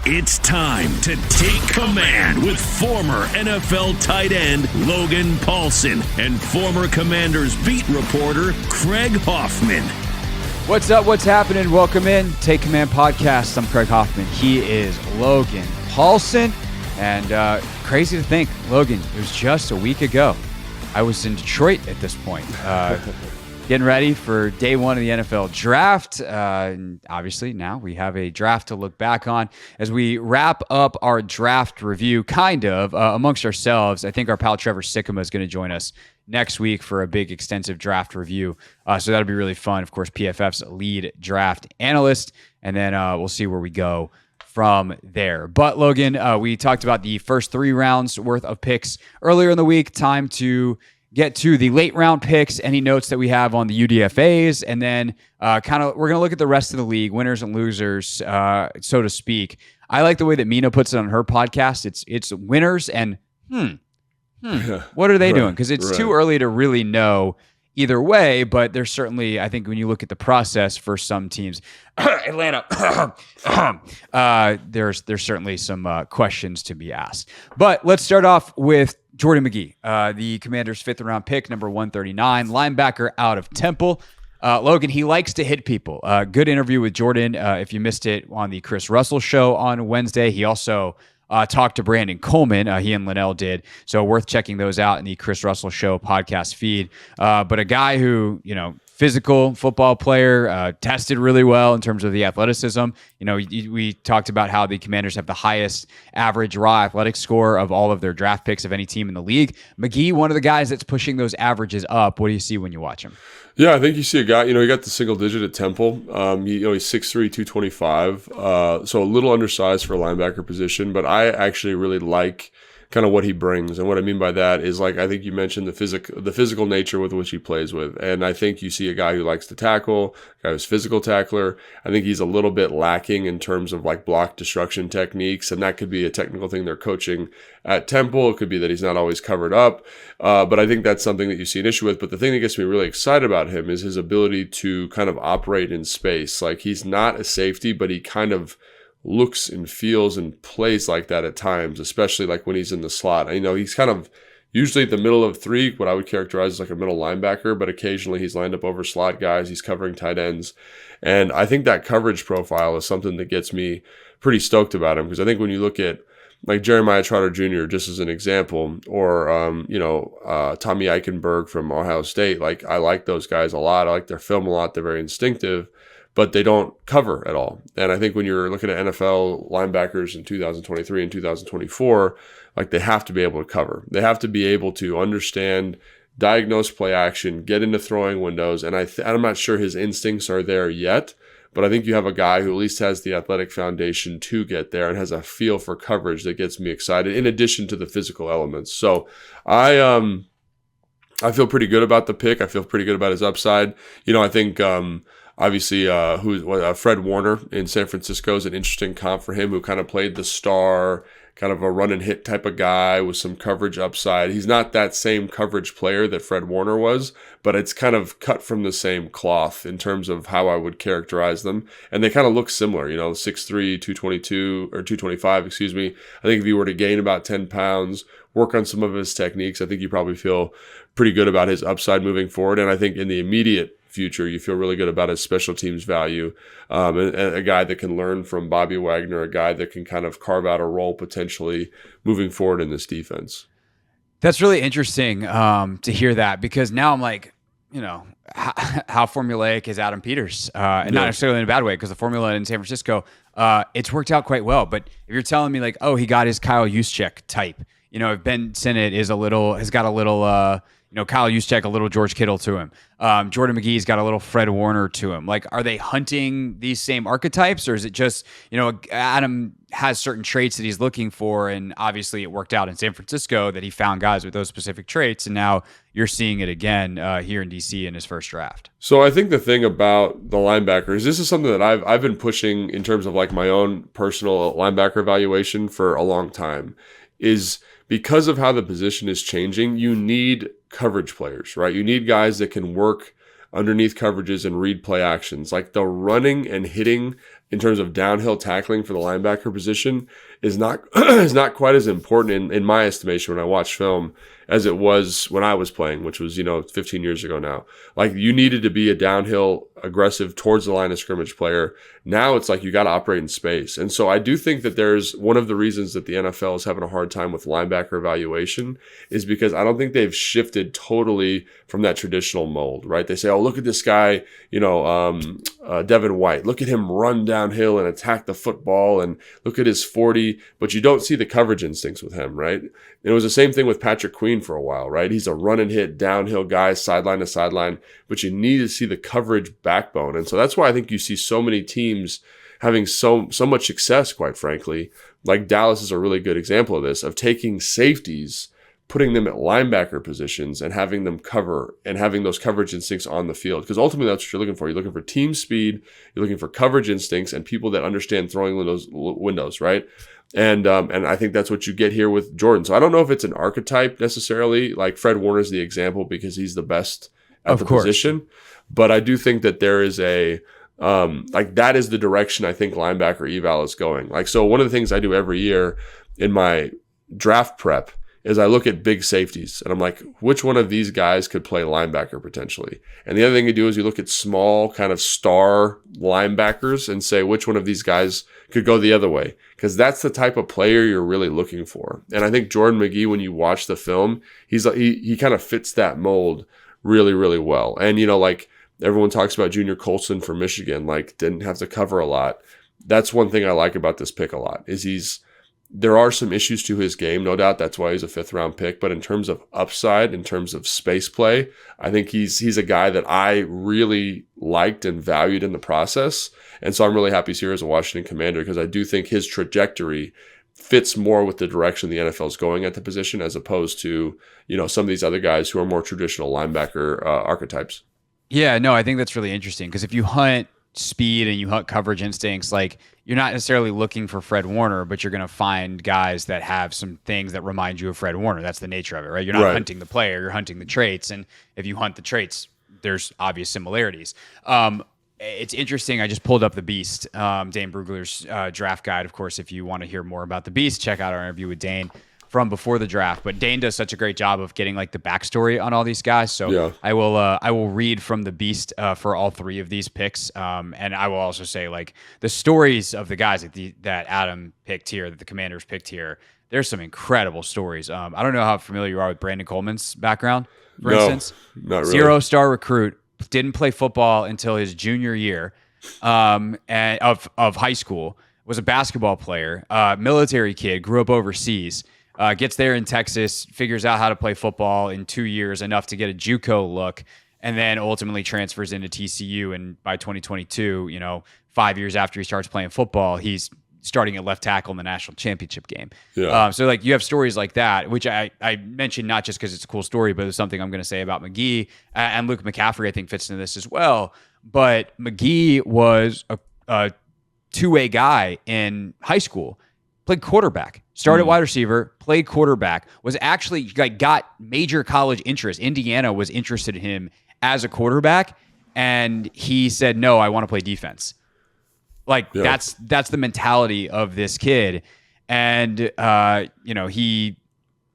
It's time to take command with former NFL tight end Logan Paulsen and former Commanders beat reporter Craig Hoffman. What's up? What's happening? Welcome in. Take Command Podcast. I'm Craig Hoffman. He is Logan Paulsen. And crazy to think, Logan, it was just a week ago. I was in Detroit at this point, getting ready for day one of the NFL draft. And obviously, now we have a draft to look back on. As we wrap up our draft review, amongst ourselves, I think our pal Trevor Sikkema is going to join us next week for a big, extensive draft review. So that'll be really fun. Of course, PFF's lead draft analyst. And then we'll see where we go from there. But Logan, we talked about the first 3 rounds worth of picks earlier in the week. Time to get to the late round picks, any notes that we have on the UDFAs, and then we're going to look at the rest of the league, winners and losers, so to speak. I like the way that Mina puts it on her podcast. It's winners and what are they doing? Because it's too early to really know either way, but there's certainly, I think when you look at the process for some teams, Atlanta, there's certainly some questions to be asked. But let's start off with Jordan Magee, the Commanders' 5th round pick, number 139, linebacker out of Temple. Logan, he likes to hit people. Good interview with Jordan. If you missed it on the Chris Russell show on Wednesday, he also talked to Brandon Coleman. He and Linnell did. So worth checking those out in the Chris Russell Show podcast feed. But a guy who, physical football player, tested really well in terms of the athleticism. We talked about how the Commanders have the highest average raw athletic score of all of their draft picks of any team in the league. Magee, one of the guys that's pushing those averages up. What do you see when you watch him? Yeah, I think you see a guy, he got the single digit at Temple. He's 6'3", 225, so a little undersized for a linebacker position, but I actually really like kind of what he brings. And what I mean by that is, I think you mentioned the physical nature with which he plays with. And I think you see a guy who likes to tackle, a guy who's physical tackler. I think he's a little bit lacking in terms of block destruction techniques. And that could be a technical thing they're coaching at Temple. It could be that he's not always covered up. But I think that's something that you see an issue with. But the thing that gets me really excited about him is his ability to kind of operate in space. He's not a safety, but he kind of looks and feels and plays like that at times, especially when he's in the slot. He's kind of usually at the middle of 3, what I would characterize as a middle linebacker, but occasionally he's lined up over slot guys. He's covering tight ends. And I think that coverage profile is something that gets me pretty stoked about him, because I think when you look at Jeremiah Trotter Jr., just as an example, or, Tommy Eichenberg from Ohio State, I like those guys a lot. I like their film a lot. They're very instinctive, but they don't cover at all. And I think when you're looking at NFL linebackers in 2023 and 2024, they have to be able to cover. They have to be able to understand, diagnose play action, get into throwing windows. And I'm not sure his instincts are there yet, but I think you have a guy who at least has the athletic foundation to get there and has a feel for coverage that gets me excited, in addition to the physical elements. So I feel pretty good about the pick. I feel pretty good about his upside. I think obviously, Fred Warner in San Francisco is an interesting comp for him, who kind of played the star, kind of a run and hit type of guy with some coverage upside. He's not that same coverage player that Fred Warner was, but it's kind of cut from the same cloth in terms of how I would characterize them. And they kind of look similar, 6'3", 222 or 225, excuse me. I think if you were to gain about 10 pounds, work on some of his techniques, I think you probably feel pretty good about his upside moving forward. And I think in the immediate future, you feel really good about his special teams value, and a guy that can learn from Bobby Wagner, a guy that can kind of carve out a role potentially moving forward in this defense. That's really interesting to hear that, because now I'm how formulaic is Adam Peters? And not necessarily in a bad way, because the formula in San Francisco, it's worked out quite well. But if you're telling me he got his Kyle Juszczyk type, if Ben Sinnott has got a little Kyle Juszczyk, a little George Kittle to him. Jordan Magee's got a little Fred Warner to him. Are they hunting these same archetypes, or is it just, Adam has certain traits that he's looking for, and obviously it worked out in San Francisco that he found guys with those specific traits, and now you're seeing it again here in DC in his first draft. So I think the thing about the linebackers, this is something that I've been pushing in terms of my own personal linebacker evaluation for a long time, is because of how the position is changing, you need coverage players, right? You need guys that can work underneath coverages and read play actions. The running and hitting in terms of downhill tackling for the linebacker position is not is not quite as important in my estimation when I watch film as it was when I was playing, which was 15 years ago now. Like, you needed to be a downhill aggressive towards the line of scrimmage player. Now it's like you got to operate in space. And so I do think that there's one of the reasons that the NFL is having a hard time with linebacker evaluation is because I don't think they've shifted totally from that traditional mold, right? They say, oh, look at this guy, Devin White. Look at him run downhill and attack the football, and look at his 40, but you don't see the coverage instincts with him, right? And it was the same thing with Patrick Queen for a while, right? He's a run and hit downhill guy, sideline to sideline, but you need to see the coverage backbone. And so that's why I think you see so many teams having so much success, quite frankly. Like Dallas is a really good example of this, of taking safeties, putting them at linebacker positions and having them cover and having those coverage instincts on the field. Because ultimately that's what you're looking for. You're looking for team speed, you're looking for coverage instincts and people that understand throwing windows, right? And I think that's what you get here with Jordan. So I don't know if it's an archetype necessarily. Like Fred Warner's the example because he's the best at the position. But I do think that there is that is the direction I think linebacker eval is going. Like, so one of the things I do every year in my draft prep is I look at big safeties and I'm like, which one of these guys could play linebacker potentially? And the other thing you do is you look at small kind of star linebackers and say, which one of these guys could go the other way? Because that's the type of player you're really looking for. And I think Jordan Magee, when you watch the film, he kind of fits that mold really, really well. And, like everyone talks about Junior Colson from Michigan, like didn't have to cover a lot. That's one thing I like about this pick a lot is there are some issues to his game, no doubt. That's why he's a 5th round pick. But in terms of upside, in terms of space play, I think he's a guy that I really liked and valued in the process. And so I'm really happy he's here as a Washington Commander because I do think his trajectory fits more with the direction the NFL is going at the position as opposed to, some of these other guys who are more traditional linebacker archetypes. Yeah, no, I think that's really interesting because if you hunt speed and you hunt coverage instincts, like you're not necessarily looking for Fred Warner, but you're going to find guys that have some things that remind you of Fred Warner. That's the nature of it, right? You're not hunting the player, you're hunting the traits. And if you hunt the traits, there's obvious similarities. It's interesting. I just pulled up the Beast, Dane Brugler's draft guide. Of course, if you want to hear more about the Beast, check out our interview with Dane from before the draft. But Dane does such a great job of getting like the backstory on all these guys. So yeah. I will read from the Beast for all 3 of these picks. And I will also say like the stories of the guys that Adam picked here, that the Commanders picked here, there's some incredible stories. I don't know how familiar you are with Brandon Coleman's background, for instance. Not really. 0-star recruit, didn't play football until his junior year and of high school, was a basketball player, military kid, grew up overseas. Gets there in Texas, figures out how to play football in 2 years, enough to get a JUCO look, and then ultimately transfers into TCU. And by 2022, 5 years after he starts playing football, he's starting at left tackle in the national championship game. Yeah. So like you have stories like that, which I mentioned not just because it's a cool story, but it's something I'm going to say about Magee, and Luke McCaffrey I think fits into this as well. But Magee was a two-way guy in high school. Played quarterback, started wide receiver, played quarterback, was actually got major college interest. Indiana was interested in him as a quarterback, and he said, no, I want to play defense. That's the mentality of this kid. And, he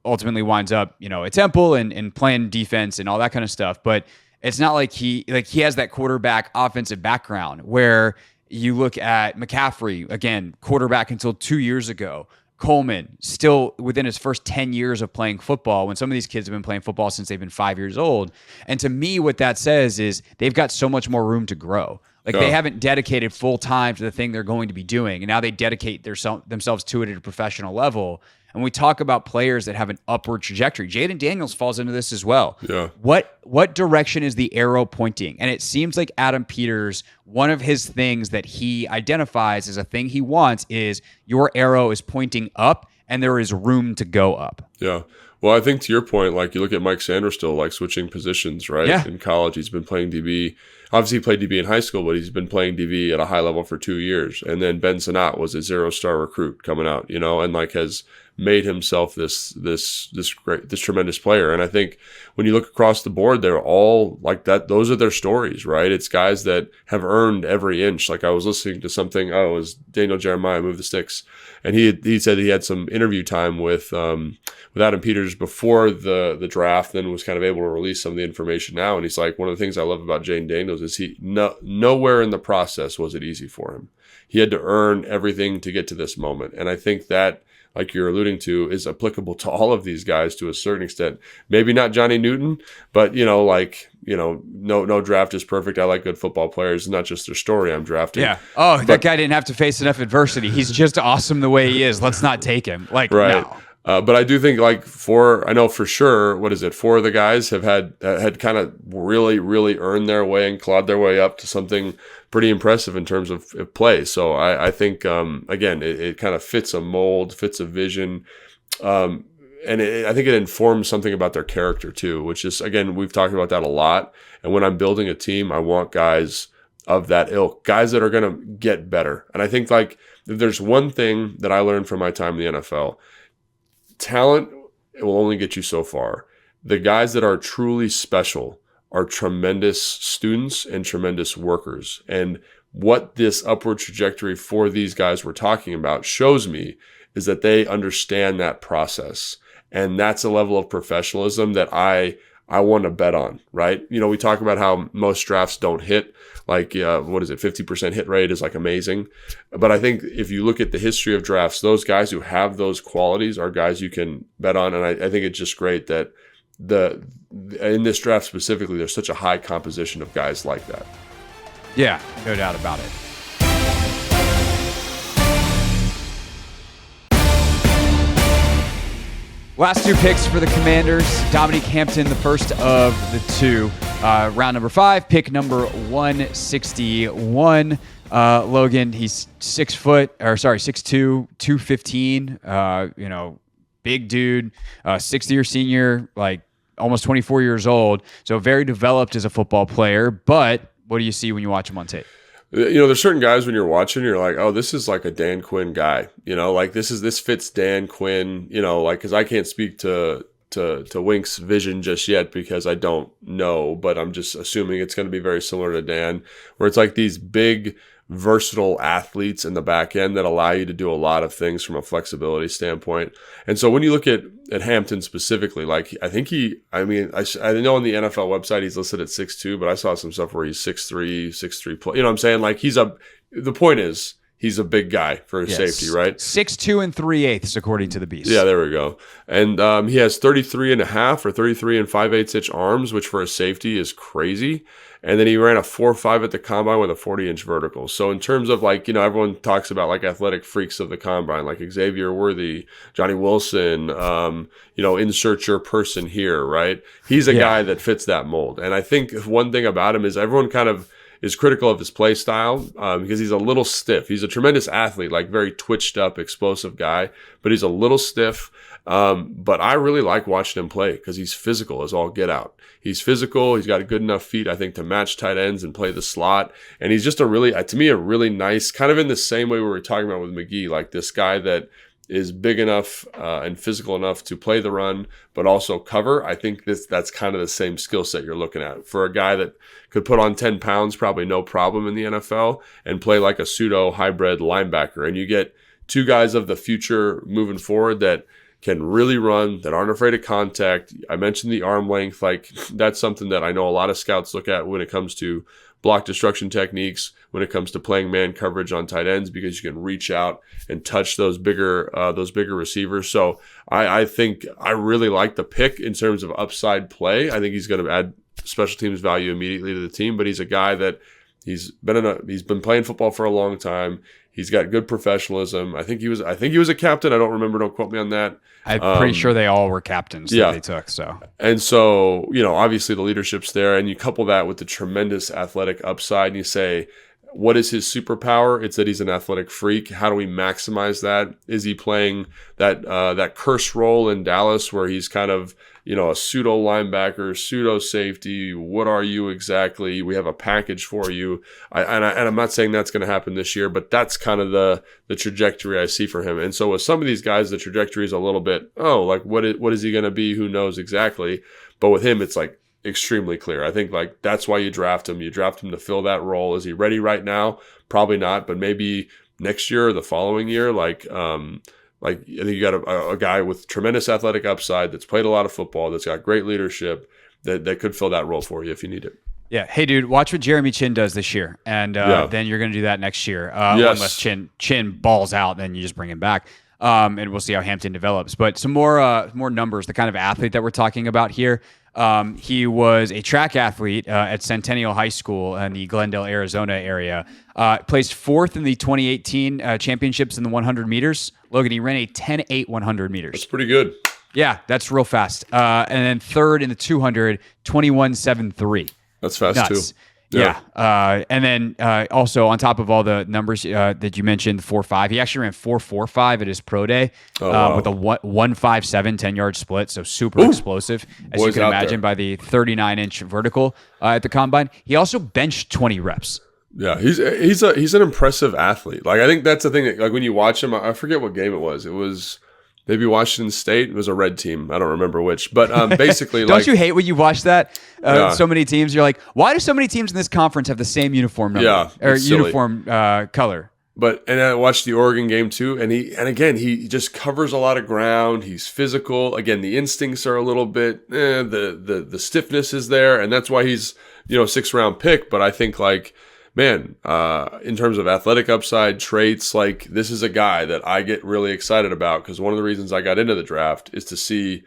ultimately winds up, at Temple and playing defense and all that kind of stuff. But it's not like he has that quarterback offensive background where you look at McCaffrey, again, quarterback until 2 years ago. Coleman, still within his first 10 years of playing football, when some of these kids have been playing football since they've been 5 years old. And to me, what that says is they've got so much more room to grow. They haven't dedicated full time to the thing they're going to be doing. And now they dedicate themselves to it at a professional level. And we talk about players that have an upward trajectory. Jaden Daniels falls into this as well. Yeah. What direction is the arrow pointing? And it seems like Adam Peters, one of his things that he identifies as a thing he wants is your arrow is pointing up and there is room to go up. Yeah. Well, I think to your point, you look at Mike Sanders still switching positions, right? Yeah. In college, he's been playing DB. Obviously, he played DB in high school, but he's been playing DB at a high level for 2 years. And then Ben Sinnott was a 0-star recruit coming out, and has made himself this tremendous player. And I think when you look across the board, they're all like that. Those are their stories, right? It's guys that have earned every inch. Like I was listening to something, it was Daniel Jeremiah, Move the Sticks. And he said he had some interview time with Adam Peters before the draft, then was kind of able to release some of the information now. And he's like, one of the things I love about Jayden Daniels is nowhere in the process was it easy for him. He had to earn everything to get to this moment. And I think that, like you're alluding to, is applicable to all of these guys to a certain extent. Maybe not Johnny Newton, but no draft is perfect. I like good football players, not just their story I'm drafting. Yeah. Oh, that guy didn't have to face enough adversity. He's just awesome the way he is. Let's not take him. Like, right. No. But I do think I know for sure, four of the guys have had kind of really, really earned their way and clawed their way up to something pretty impressive in terms of play. So I think, again, it kind of fits a mold, fits a vision. And I think it informs something about their character too, which is, again, we've talked about that a lot. And when I'm building a team, I want guys of that ilk, guys that are going to get better. And I think if there's one thing that I learned from my time in the NFL, talent will only get you so far. The guys that are truly special are tremendous students and tremendous workers. And what this upward trajectory for these guys we're talking about shows me is that they understand that process. And that's a level of professionalism that I want to bet on, right? We talk about how most drafts don't hit. 50% hit rate is amazing. But I think if you look at the history of drafts, those guys who have those qualities are guys you can bet on. And I think it's just great that in this draft specifically, there's such a high composition of guys like that. Yeah, no doubt about it. Last two picks for the Commanders. Dominique Hampton, the first of the two. Round number 5, pick number 161. Logan, he's 6'2", 215. Big dude, 6th-year senior, almost 24 years old. So very developed as a football player. But what do you see when you watch him on tape? There's certain guys when you're watching, you're like, oh, this is like a Dan Quinn guy, this fits Dan Quinn, because I can't speak to Wink's vision just yet because I don't know, but I'm just assuming it's going to be very similar to Dan, where it's like these big, versatile athletes in the back end that allow you to do a lot of things from a flexibility standpoint. And so when you look at Hampton specifically, I know on the NFL website he's listed at 6'2", but I saw some stuff where he's 6'3", plus. You know what I'm saying? The point is, he's a big guy for his safety, right? 6'2" and 3/8 according to the Beast. Yeah, there we go. And he has 33.5 or 33 5/8 inch arms, which for a safety is crazy. And then he ran a 4.5 at the combine with a 40-inch vertical. So in terms of everyone talks about athletic freaks of the combine, like Xavier Worthy, Johnny Wilson, insert your person here, right? He's a guy that fits that mold. And I think one thing about him is everyone kind of is critical of his play style because he's a little stiff. He's a tremendous athlete, very twitched up, explosive guy, but he's a little stiff. But I really like watching him play because he's physical as all get out. He's physical. He's got good enough feet, I think, to match tight ends and play the slot. And he's just a really nice, kind of in the same way we were talking about with Magee, this guy that is big enough and physical enough to play the run, but also cover. I think that's kind of the same skill set you're looking at for a guy that could put on 10 pounds, probably no problem in the NFL, and play like a pseudo hybrid linebacker. And you get two guys of the future moving forward that can really run, that aren't afraid of contact. I mentioned the arm length. That's something that I know a lot of scouts look at when it comes to block destruction techniques, when it comes to playing man coverage on tight ends, because you can reach out and touch those bigger receivers. So I think I really like the pick in terms of upside play. I think he's going to add special teams value immediately to the team, but he's a guy that he's been playing football for a long time. He's got good professionalism. I think he was a captain. I don't remember. Don't quote me on that. I'm pretty sure they all were captains that they took. So obviously the leadership's there, and you couple that with the tremendous athletic upside, and you say, what is his superpower? It's that he's an athletic freak. How do we maximize that? Is he playing that curse role in Dallas where he's kind of a pseudo linebacker, pseudo safety. What are you exactly? We have a package for you. And I'm not saying that's going to happen this year, but that's kind of the trajectory I see for him. And so with some of these guys, the trajectory is a little bit, like what is he going to be? Who knows exactly? But with him, it's like extremely clear. I think like that's why you draft him. You draft him to fill that role. Is he ready right now? Probably not, but maybe next year or the following year, I think you got a guy with tremendous athletic upside that's played a lot of football, that's got great leadership, that could fill that role for you if you need it. Yeah. Hey, dude, watch what Jeremy Chin does this year, and then you're going to do that next year. Unless Chin balls out, then you just bring him back, and we'll see how Hampton develops. But some more numbers, the kind of athlete that we're talking about here. He was a track athlete at Centennial High School in the Glendale, Arizona area. Placed fourth in the 2018 championships in the 100 meters. Logan, he ran a 10.8 100 meters. That's pretty good. Yeah, that's real fast. And then third in the 200, 21.73. That's fast Nuts. too. Yeah. And then also on top of all the numbers that you mentioned, 4.5, he actually ran 4.45 at his pro day with a 1.57 10-yard split. So super explosive, as you can imagine, by the 39-inch vertical at the combine. He also benched 20 reps. Yeah, he's an impressive athlete. Like I think that's the thing. That, like when you watch him, I forget what game it was. It was maybe Washington State. It was a red team. I don't remember which. But basically, don't you hate when you watch that? So many teams. You're like, why do so many teams in this conference have the same uniform number? Yeah, or uniform color? And I watched the Oregon game too, and he just covers a lot of ground. He's physical. Again, the instincts are a little bit the stiffness is there, and that's why he's 6th round pick. But I think like, man, in terms of athletic upside, traits, like this is a guy that I get really excited about because one of the reasons I got into the draft is to see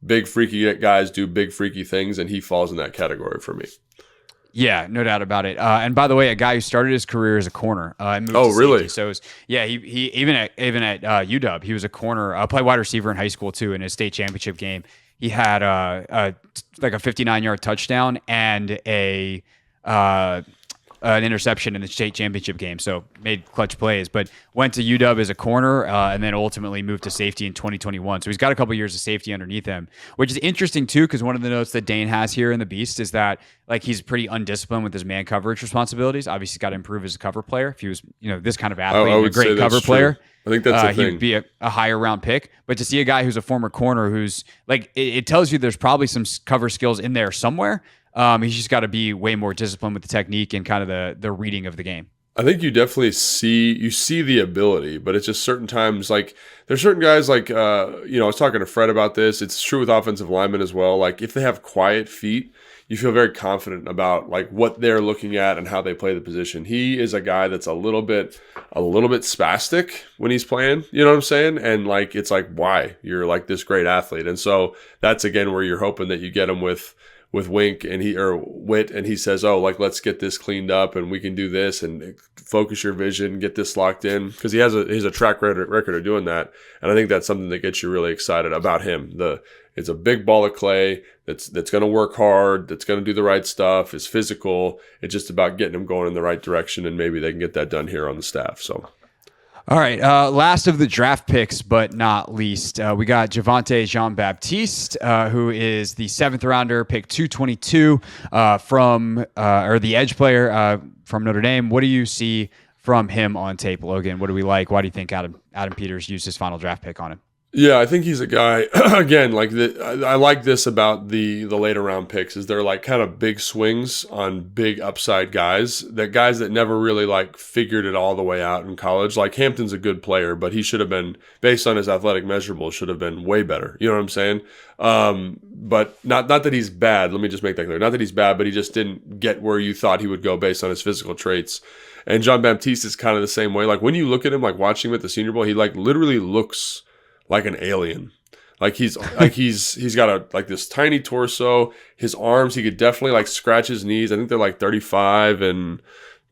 big freaky guys do big freaky things, and he falls in that category for me. Yeah, no doubt about it. And by the way, a guy who started his career as a corner. And moved to really? Safety. So he even at UW, he was a corner. Played wide receiver in high school too. In his state championship game, he had like a 59-yard touchdown and an interception in the state championship game, so made clutch plays, but went to UW as a corner and then ultimately moved to safety in 2021. So he's got a couple years of safety underneath him, which is interesting too, because one of the notes that Dane has here in the Beast is that like he's pretty undisciplined with his man coverage responsibilities. Obviously, he's got to improve as a cover player. If he was, this kind of athlete, and a great cover player, I think that's the thing. He'd be a higher round pick. But to see a guy who's a former corner who's like, it tells you there's probably some cover skills in there somewhere. He's just got to be way more disciplined with the technique and kind of the reading of the game. I think you definitely see the ability, but it's just certain times, like there's certain guys like, I was talking to Fred about this. It's true with offensive linemen as well. Like if they have quiet feet, you feel very confident about like what they're looking at and how they play the position. He is a guy that's a little bit spastic when he's playing, you know what I'm saying? And like, it's like, why? You're like this great athlete. And so that's again where you're hoping that you get him with Wink or Witt, and he says, oh, like, let's get this cleaned up and we can do this and focus your vision, get this locked in. Because he has a track record of doing that. And I think that's something that gets you really excited about him. It's a big ball of clay that's going to work hard, that's going to do the right stuff, is physical. It's just about getting him going in the right direction, and maybe they can get that done here on the staff. So. All right, last of the draft picks, but not least, we got Javontae Jean-Baptiste, who is the 7th rounder, pick 222 or the edge player from Notre Dame. What do you see from him on tape, Logan? What do we like? Why do you think Adam Peters used his final draft pick on him? Yeah, I think he's a guy, again, like I like this about the later round picks is they're like kind of big swings on big upside guys that never really like figured it all the way out in college. Like Hampton's a good player, but he should have been, based on his athletic measurables, should have been way better. You know what I'm saying? But not that he's bad. Let me just make that clear. Not that he's bad, but he just didn't get where you thought he would go based on his physical traits. And Jean-Baptiste is kind of the same way. Like when you look at him, like watching him at the Senior Bowl, he like literally looks like an alien. Like he's got this tiny torso. His arms, he could definitely like scratch his knees. I think they're like 35 and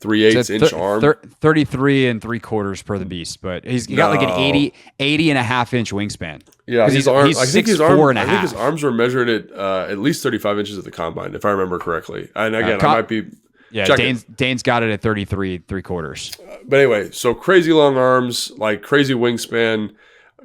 3/8 inch arm. 33 and 3/4 per the Beast, but he's got like an 80 and a half inch wingspan. Yeah, his arms. I think his arms were measured at least 35 inches at the combine, if I remember correctly. And again, I might be. Yeah, Dane's got it at 33 3/4. But anyway, so crazy long arms, like crazy wingspan,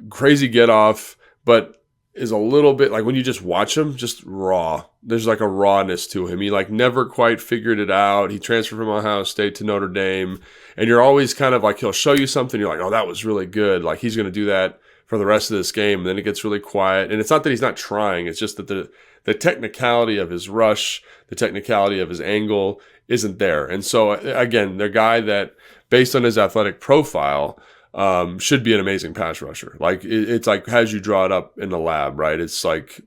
crazy get off, but is a little bit like when you just watch him, just raw. There's like a rawness to him. He like never quite figured it out. He transferred from Ohio State to Notre Dame, and you're always kind of like, he'll show you something. You're like, oh, that was really good. Like he's going to do that for the rest of this game. And then it gets really quiet. And it's not that he's not trying. It's just that the technicality of his rush, the technicality of his angle isn't there. And so again, the guy that based on his athletic profile, should be an amazing pass rusher. Like it's like as you draw it up in the lab, right? It's like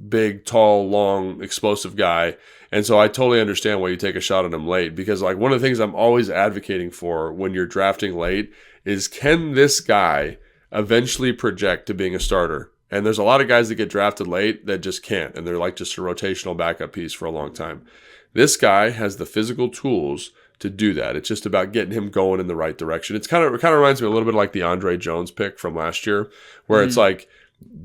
big, tall, long, explosive guy. And so I totally understand why you take a shot at him late, because like one of the things I'm always advocating for when you're drafting late is, can this guy eventually project to being a starter? And there's a lot of guys that get drafted late that just can't, and they're like just a rotational backup piece for a long time. This guy has the physical tools to do that. It's just about getting him going in the right direction. It kind of reminds me a little bit like the Andre Jones pick from last year, where it's like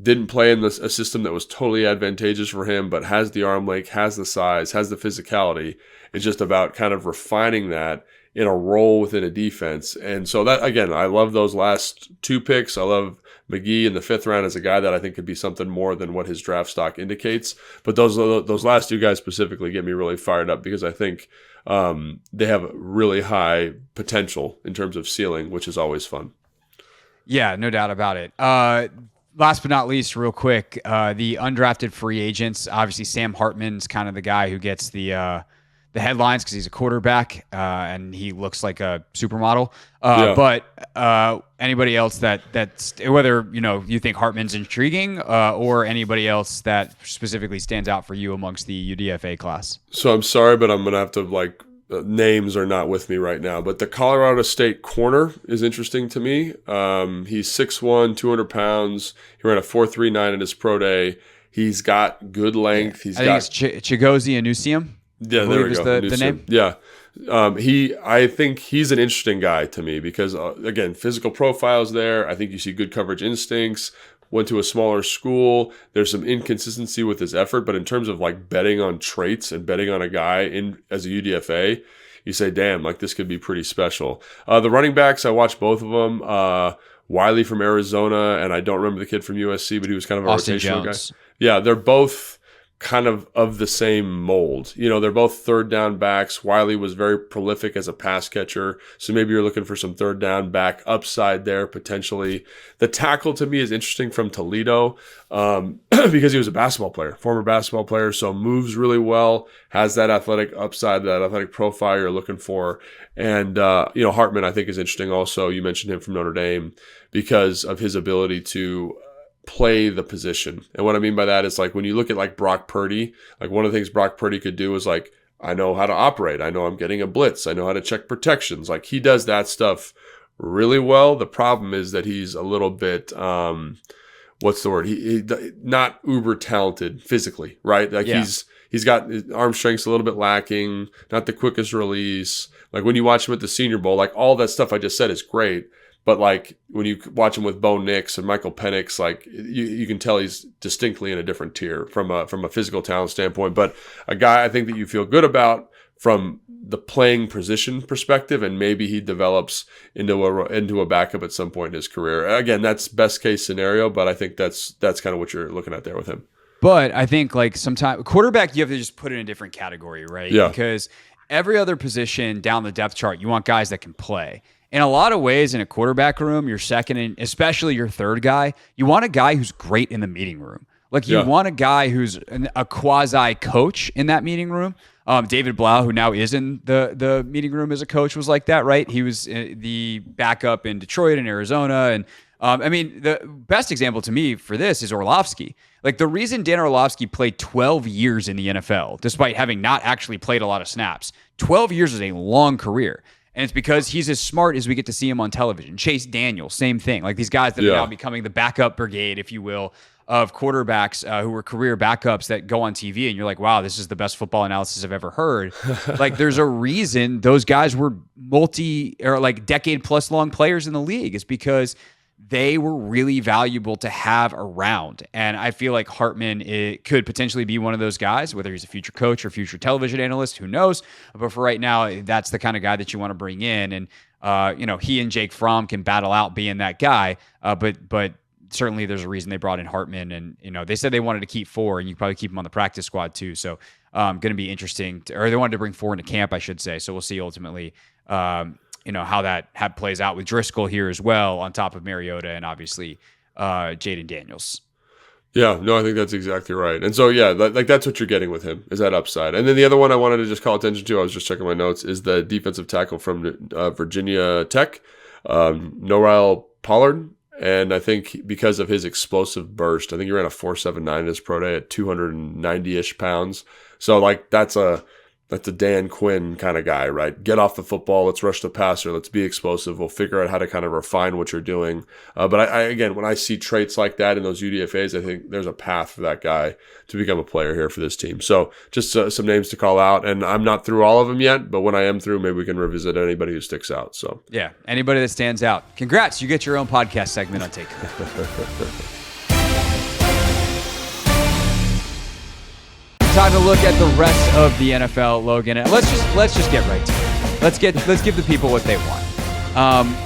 didn't play in a system that was totally advantageous for him, but has the arm length, has the size, has the physicality. It's just about kind of refining that in a role within a defense. And so that, again, I love those last two picks. I love Magee in the 5th round as a guy that I think could be something more than what his draft stock indicates. But those last two guys specifically get me really fired up, because I think they have really high potential in terms of ceiling, which is always fun. Yeah, no doubt about it. Last but not least, real quick, the undrafted free agents. Obviously, Sam Hartman's kind of the guy who gets the headlines because he's a quarterback and he looks like a supermodel. But anybody else that's whether you think Hartman's intriguing or anybody else that specifically stands out for you amongst the UDFA class? So I'm sorry, but I'm gonna have to names are not with me right now. But the Colorado State corner is interesting to me. He's 6'1", 200 pounds. He ran a 4.39 at his pro day. He's got good length. I think it's Chigozie Anusium. Yeah, there we go. The name. Yeah. I think he's an interesting guy to me because, again, physical profile's there. I think you see good coverage instincts. Went to a smaller school. There's some inconsistency with his effort, but in terms of like betting on traits and betting on a guy as a UDFA, you say, damn, like this could be pretty special. The running backs, I watched both of them. Wiley from Arizona, and I don't remember the kid from USC, but he was kind of a Austin rotational Jones. guy. Yeah, they're both kind of the same mold. They're both third down backs. Wiley was very prolific as a pass catcher. So maybe you're looking for some third down back upside there potentially. The tackle to me is interesting from Toledo because he was a basketball player, former basketball player. So moves really well, has that athletic upside, that athletic profile you're looking for. And, Hartman I think is interesting also. You mentioned him from Notre Dame because of his ability to play the position. And what I mean by that is like when you look at like Brock Purdy, like one of the things Brock Purdy could do is like, I know how to operate. I know I'm getting a blitz. I know how to check protections. Like he does that stuff really well. The problem is that he's a little bit, what's the word? He not uber talented physically, right? Like he's got his arm strength's a little bit lacking, not the quickest release. Like when you watch him at the Senior Bowl, like all that stuff I just said is great. But like when you watch him with Bo Nix and Michael Penix, like you can tell he's distinctly in a different tier from a physical talent standpoint. But a guy I think that you feel good about from the playing position perspective, and maybe he develops into a backup at some point in his career. Again, that's best case scenario, but I think that's kind of what you're looking at there with him. But I think like sometimes quarterback you have to just put in a different category, right? Yeah. Because every other position down the depth chart, you want guys that can play. In a lot of ways, in a quarterback room, your second and especially your third guy, you want a guy who's great in the meeting room. Like you want a guy who's a quasi coach in that meeting room. David Blau, who now is in the meeting room as a coach, was like that, right? He was the backup in Detroit and Arizona. And the best example to me for this is Orlovsky. Like the reason Dan Orlovsky played 12 years in the NFL, despite having not actually played a lot of snaps, 12 years is a long career. And it's because he's as smart as we get to see him on television. Chase Daniel, same thing. Like these guys that are now becoming the backup brigade, if you will, of quarterbacks who were career backups that go on TV. And you're like, wow, this is the best football analysis I've ever heard. Like there's a reason those guys were decade plus long players in the league. It's because they were really valuable to have around. And I feel like Hartman could potentially be one of those guys, whether he's a future coach or future television analyst, who knows? But for right now, that's the kind of guy that you want to bring in. And, he and Jake Fromm can battle out being that guy. But certainly there's a reason they brought in Hartman, and they said they wanted to keep 4, and you probably keep him on the practice squad too. So going to be interesting, or they wanted to bring 4 into camp, I should say. So we'll see ultimately, how that plays out with Driscoll here as well, on top of Mariota and obviously Jaden Daniels. Yeah, no, I think that's exactly right. And so, yeah, that's what you're getting with him, is that upside. And then the other one I wanted to just call attention to, I was just checking my notes, is the defensive tackle from Virginia Tech, Norrell Pollard. And I think because of his explosive burst, I think he ran a 4.79 in his pro day at 290-ish pounds. So, that's a Dan Quinn kind of guy, right? Get off the football. Let's rush the passer. Let's be explosive. We'll figure out how to kind of refine what you're doing. But I again, when I see traits like that in those UDFAs, I think there's a path for that guy to become a player here for this team. So just some names to call out. And I'm not through all of them yet, but when I am through, maybe we can revisit anybody who sticks out. So yeah, anybody that stands out. Congrats. You get your own podcast segment on Take. Time to look at the rest of the NFL, Logan. And let's just get right to it. Let's give the people what they want.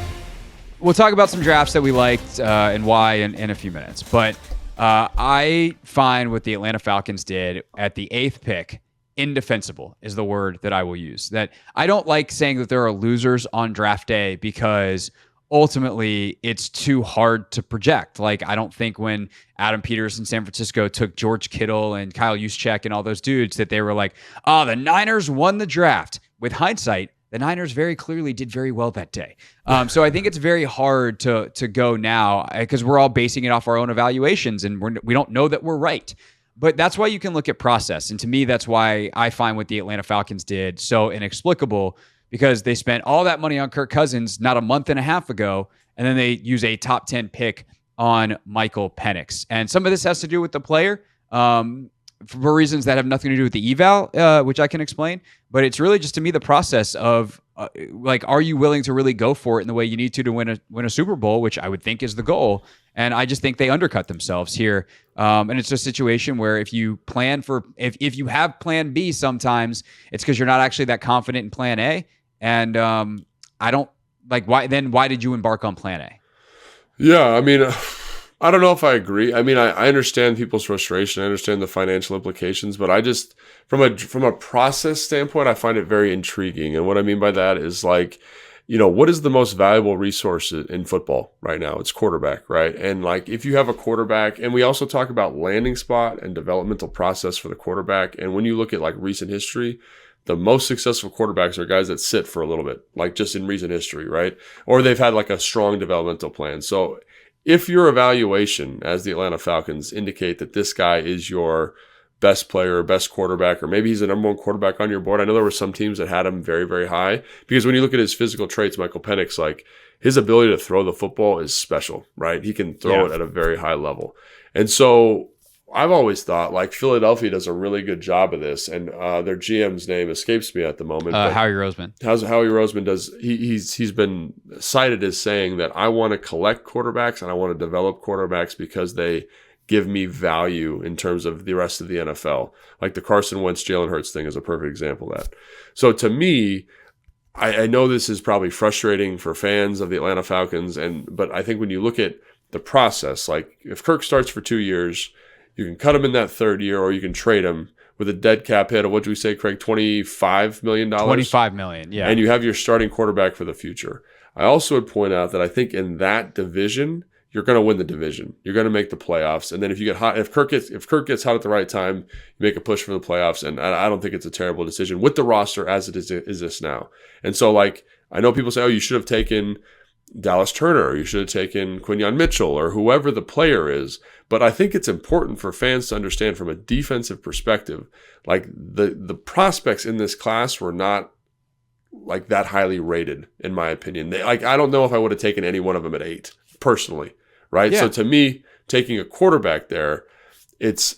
We'll talk about some drafts that we liked and why in a few minutes. But I find what the Atlanta Falcons did at the 8th pick indefensible is the word that I will use. That I don't like saying that there are losers on draft day, because ultimately it's too hard to project. I don't think when Adam Peters in San Francisco took George Kittle and Kyle Juszczyk and all those dudes that they were like, oh, the Niners won the draft. With hindsight, the Niners very clearly did very well that day. So I think it's very hard to go now, because we're all basing it off our own evaluations, and we don't know that we're right. But that's why you can look at process. And to me, that's why I find what the Atlanta Falcons did so inexplicable, because they spent all that money on Kirk Cousins not a month and a half ago, and then they use a top 10 pick on Michael Penix. And some of this has to do with the player for reasons that have nothing to do with the eval, which I can explain. But it's really just, to me, the process of, are you willing to really go for it in the way you need to win a Super Bowl, which I would think is the goal. And I just think they undercut themselves here. And it's a situation where if you have plan B, sometimes it's because you're not actually that confident in plan A. And I don't why did you embark on plan A? Yeah, I mean, I don't know if I agree. I mean, I understand people's frustration. I understand the financial implications, but I just, from a process standpoint, I find it very intriguing. And what I mean by that is what is the most valuable resource in football right now? It's quarterback, right? And if you have a quarterback, and we also talk about landing spot and developmental process for the quarterback. And when you look at recent history, the most successful quarterbacks are guys that sit for a little bit, just in recent history, right? Or they've had a strong developmental plan. So if your evaluation as the Atlanta Falcons indicate that this guy is your best player or best quarterback, or maybe he's the number one quarterback on your board. I know there were some teams that had him very, very high, because when you look at his physical traits, Michael Penix, his ability to throw the football is special, right? He can throw it at a very high level. And so I've always thought Philadelphia does a really good job of this, and their GM's name escapes me at the moment. Howie Roseman. Howie Roseman does. He's been cited as saying that I want to collect quarterbacks and I want to develop quarterbacks because they give me value in terms of the rest of the NFL. The Carson Wentz, Jalen Hurts thing is a perfect example of that. So to me, I know this is probably frustrating for fans of the Atlanta Falcons, but I think when you look at the process, if Kirk starts for 2 years, you can cut him in that 3rd year, or you can trade him with a dead cap hit of, what do we say, Craig, $25 million? $25 million, yeah. And you have your starting quarterback for the future. I also would point out that I think in that division, you're going to win the division. You're going to make the playoffs. And then if you get hot, if Kirk gets hot at the right time, you make a push for the playoffs. And I don't think it's a terrible decision with the roster as it is this now. And so I know people say, oh, you should have taken Dallas Turner, or you should have taken Quinyon Mitchell, or whoever the player is. But I think it's important for fans to understand from a defensive perspective, the prospects in this class were not that highly rated, in my opinion. I don't know if I would have taken any one of them at 8 personally, right? Yeah. So to me, taking a quarterback there,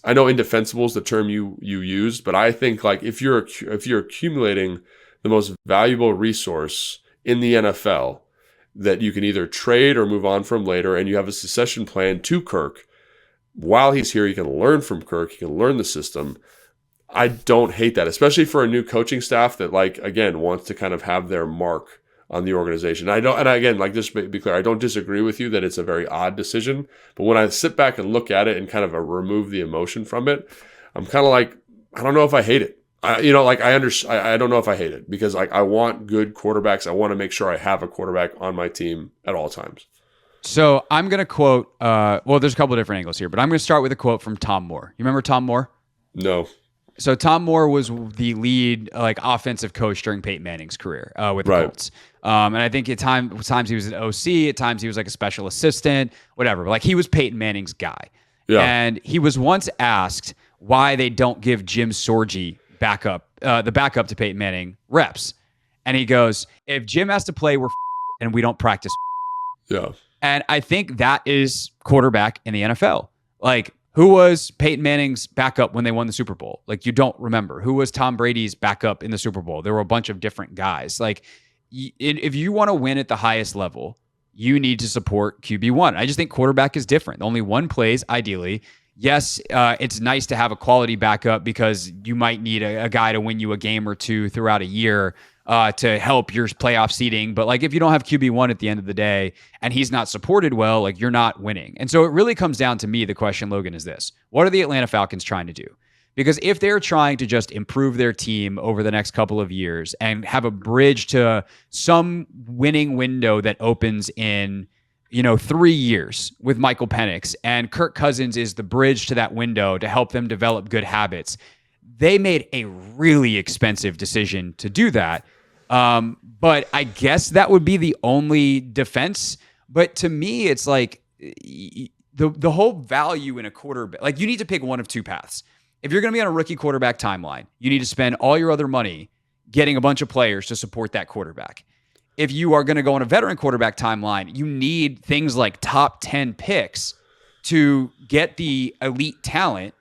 I know indefensible is the term you used, but I think if you're accumulating the most valuable resource in the NFL that you can either trade or move on from later, and you have a succession plan to Kirk, while he's here, he can learn from Kirk, he can learn the system. I don't hate that, especially for a new coaching staff that, again, wants to kind of have their mark on the organization. Again, like, just to be clear, I don't disagree with you that it's a very odd decision, but when I sit back and look at it and kind of remove the emotion from it, I'm kind of like, I don't know if I hate it. I don't know if I hate it, because like, I want good quarterbacks. I want to make sure I have a quarterback on my team at all times. So I'm going to quote, there's a couple of different angles here, but I'm going to start with a quote from Tom Moore. You remember Tom Moore? No. So Tom Moore was the lead offensive coach during Peyton Manning's career with the Colts. And I think at times he was an OC, at times he was like a special assistant, whatever. But like, he was Peyton Manning's guy. Yeah. And he was once asked why they don't give Jim Sorgi the backup to Peyton Manning reps. And he goes, if Jim has to play, we're and we don't practice. Yeah. And I think that is quarterback in the NFL. Like, who was Peyton Manning's backup when they won the Super Bowl? Like, you don't remember. Who was Tom Brady's backup in the Super Bowl? There were a bunch of different guys. Like, if you want to win at the highest level, you need to support QB1. I just think quarterback is different. Only one plays, ideally. Yes, it's nice to have a quality backup because you might need a guy to win you a game or two throughout a year to help your playoff seeding. But like, if you don't have QB1 at the end of the day and he's not supported well, like, you're not winning. And so it really comes down to me. The question, Logan, is this: what are the Atlanta Falcons trying to do? Because if they're trying to just improve their team over the next couple of years and have a bridge to some winning window that opens in 3 years with Michael Penix, and Kirk Cousins is the bridge to that window to help them develop good habits, they made a really expensive decision to do that. But I guess that would be the only defense. But to me, it's like the whole value in a quarterback, like, you need to pick one of two paths. If you're going to be on a rookie quarterback timeline, you need to spend all your other money getting a bunch of players to support that quarterback. If you are going to go on a veteran quarterback timeline, you need things like top 10 picks to get the elite talent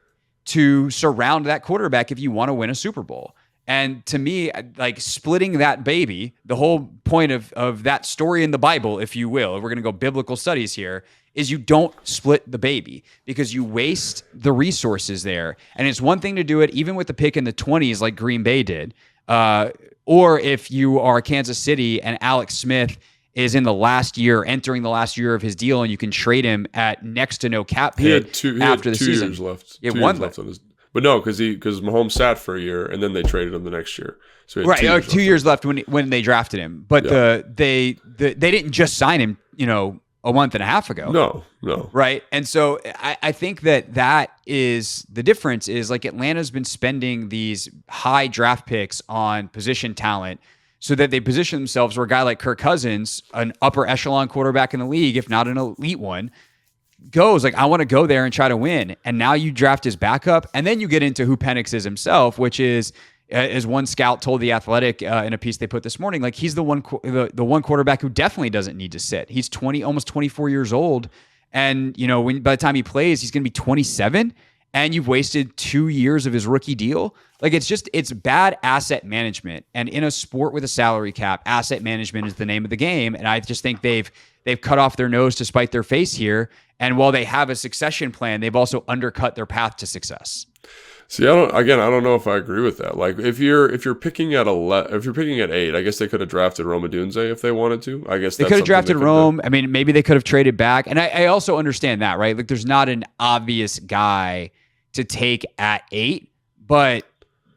to surround that quarterback if you want to win a Super Bowl. And to me, like, splitting that baby, the whole point of that story in the Bible, if you will, if we're going to go biblical studies here, is you don't split the baby, because you waste the resources there. And it's one thing to do it even with the pick in the 20s like Green Bay did. Or if you are Kansas City and Alex Smith is in the last year, entering the last year of his deal, and you can trade him at next to no cap hit after the season. 2 years left. Yeah, 2 years left on his. But no, because Mahomes sat for a year and then they traded him the next year. So he had 2 years left when they drafted him. But they didn't just sign him, a month and a half ago. No. Right. And so I think that is the difference, is like, Atlanta's been spending these high draft picks on position talent so that they position themselves where a guy like Kirk Cousins, an upper echelon quarterback in the league, if not an elite one, goes like, I want to go there and try to win. And now you draft his backup, and then you get into who Penix is himself, which is, as one scout told The Athletic in a piece they put this morning, like, he's the one quarterback who definitely doesn't need to sit. He's almost 24 years old, and by the time he plays, he's going to be 27, and you've wasted 2 years of his rookie deal. Like, it's bad asset management, and in a sport with a salary cap, asset management is the name of the game. And I just think they've cut off their nose to spite their face here. And while they have a succession plan, they've also undercut their path to success. See, I don't know if I agree with that. Like, if you're picking at 8, I guess they could have drafted Rome Odunze if they wanted to. I guess they could have drafted Rome. I mean, maybe they could have traded back. And I also understand that, right? Like, there's not an obvious guy to take at 8, but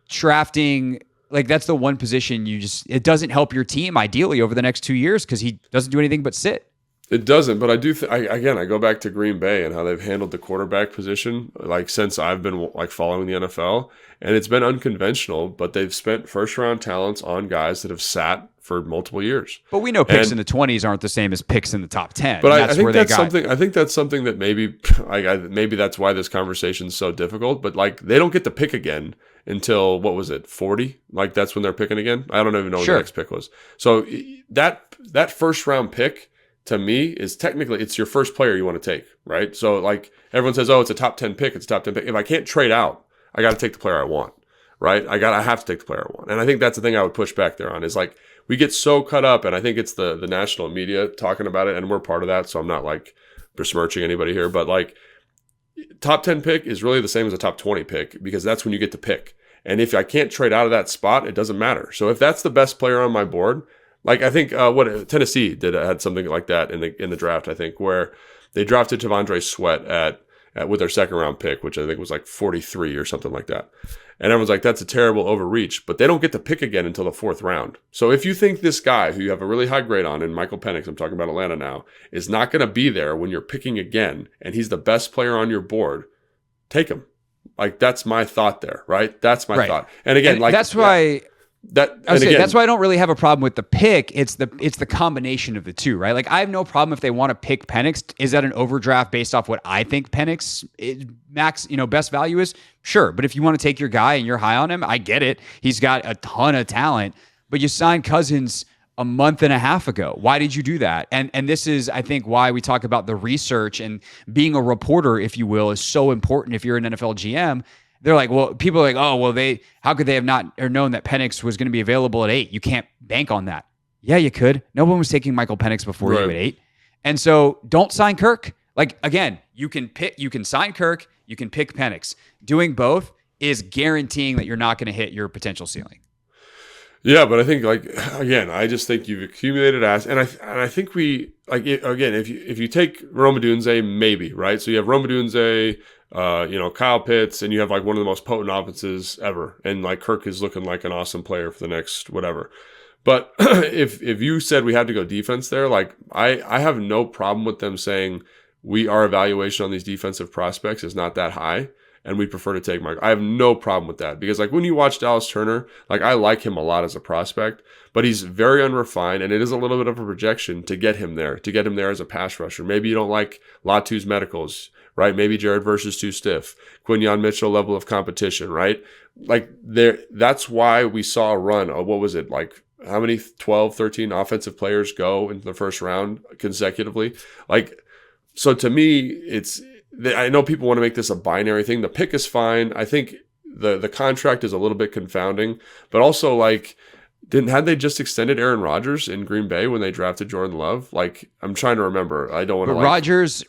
drafting, like, that's the one position it doesn't help your team ideally over the next 2 years, because he doesn't do anything but sit. It doesn't, but I do. I go back to Green Bay and how they've handled the quarterback position, like, since I've been like following the NFL, and it's been unconventional. But they've spent first round talents on guys that have sat for multiple years. But we know picks in the 20s aren't the same as picks in the top 10. But I think that's something. I think that's something that maybe that's why this conversation is so difficult. But like, they don't get to pick again until, what was it, 40? Like, that's when they're picking again. I don't even know what the next pick was. So that first round pick, to me, is technically, it's your first player you want to take, right? So like, everyone says, oh, it's a top 10 pick. It's a top 10 pick. If I can't trade out, I got to take the player I want, right? I have to take the player I want. And I think that's the thing I would push back there on, is like, we get so caught up, and I think it's the national media talking about it, and we're part of that. So I'm not like besmirching anybody here, but like, top 10 pick is really the same as a top 20 pick, because that's when you get to pick. And if I can't trade out of that spot, it doesn't matter. So if that's the best player on my board, Like I think what Tennessee had something like that in the draft. I think where they drafted T'Vondre Sweat at with their second round pick, which I think was like 43 or something like that. And everyone's like, that's a terrible overreach, but they don't get to pick again until the fourth round. So if you think this guy who you have a really high grade on, and Michael Penix, I'm talking about Atlanta now, is not going to be there when you're picking again, and he's the best player on your board, take him. Like that's my thought there, right? That's my thought. And again, like that's why. That's why I don't really have a problem with the pick. It's the combination of the two, right? Like I have no problem if they want to pick Penix. Is that an overdraft based off what I think Penix max, best value is? Sure. But if you want to take your guy and you're high on him, I get it. He's got a ton of talent, but you signed Cousins a month and a half ago. Why did you do that? And this is, I think, why we talk about the research and being a reporter, if you will, is so important if you're an NFL GM. They're like, well, people are like, oh, well, how could they have not or known that Penix was going to be available at 8? You can't bank on that. Yeah, you could. No one was taking Michael Penix before you at 8. And so don't sign Kirk. Like, again, you can sign Kirk, you can pick Penix. Doing both is guaranteeing that you're not going to hit your potential ceiling. Yeah, but I think I just think you've accumulated assets, and I think if you take Rome Odunze, maybe, right? So you have Rome Odunze, Kyle Pitts, and you have like one of the most potent offenses ever, and like Kirk is looking like an awesome player for the next whatever. But if you said we had to go defense there, like I have no problem with them saying our evaluation on these defensive prospects is not that high, and we prefer to take Mike. I have no problem with that because like when you watch Dallas Turner, like I like him a lot as a prospect, but he's very unrefined, and it is a little bit of a projection to get him there as a pass rusher. Maybe you don't like Latu's medicals, right? Maybe Jared Verse too stiff. Quinyon Mitchell level of competition, right? Like that's why we saw a run of, what was it, like how many 12, 13 offensive players go into the first round consecutively? Like, so to me, I know people want to make this a binary thing. The pick is fine. I think the contract is a little bit confounding, but also like, had they just extended Aaron Rodgers in Green Bay when they drafted Jordan Love? Like, I'm trying to remember. I don't want to. But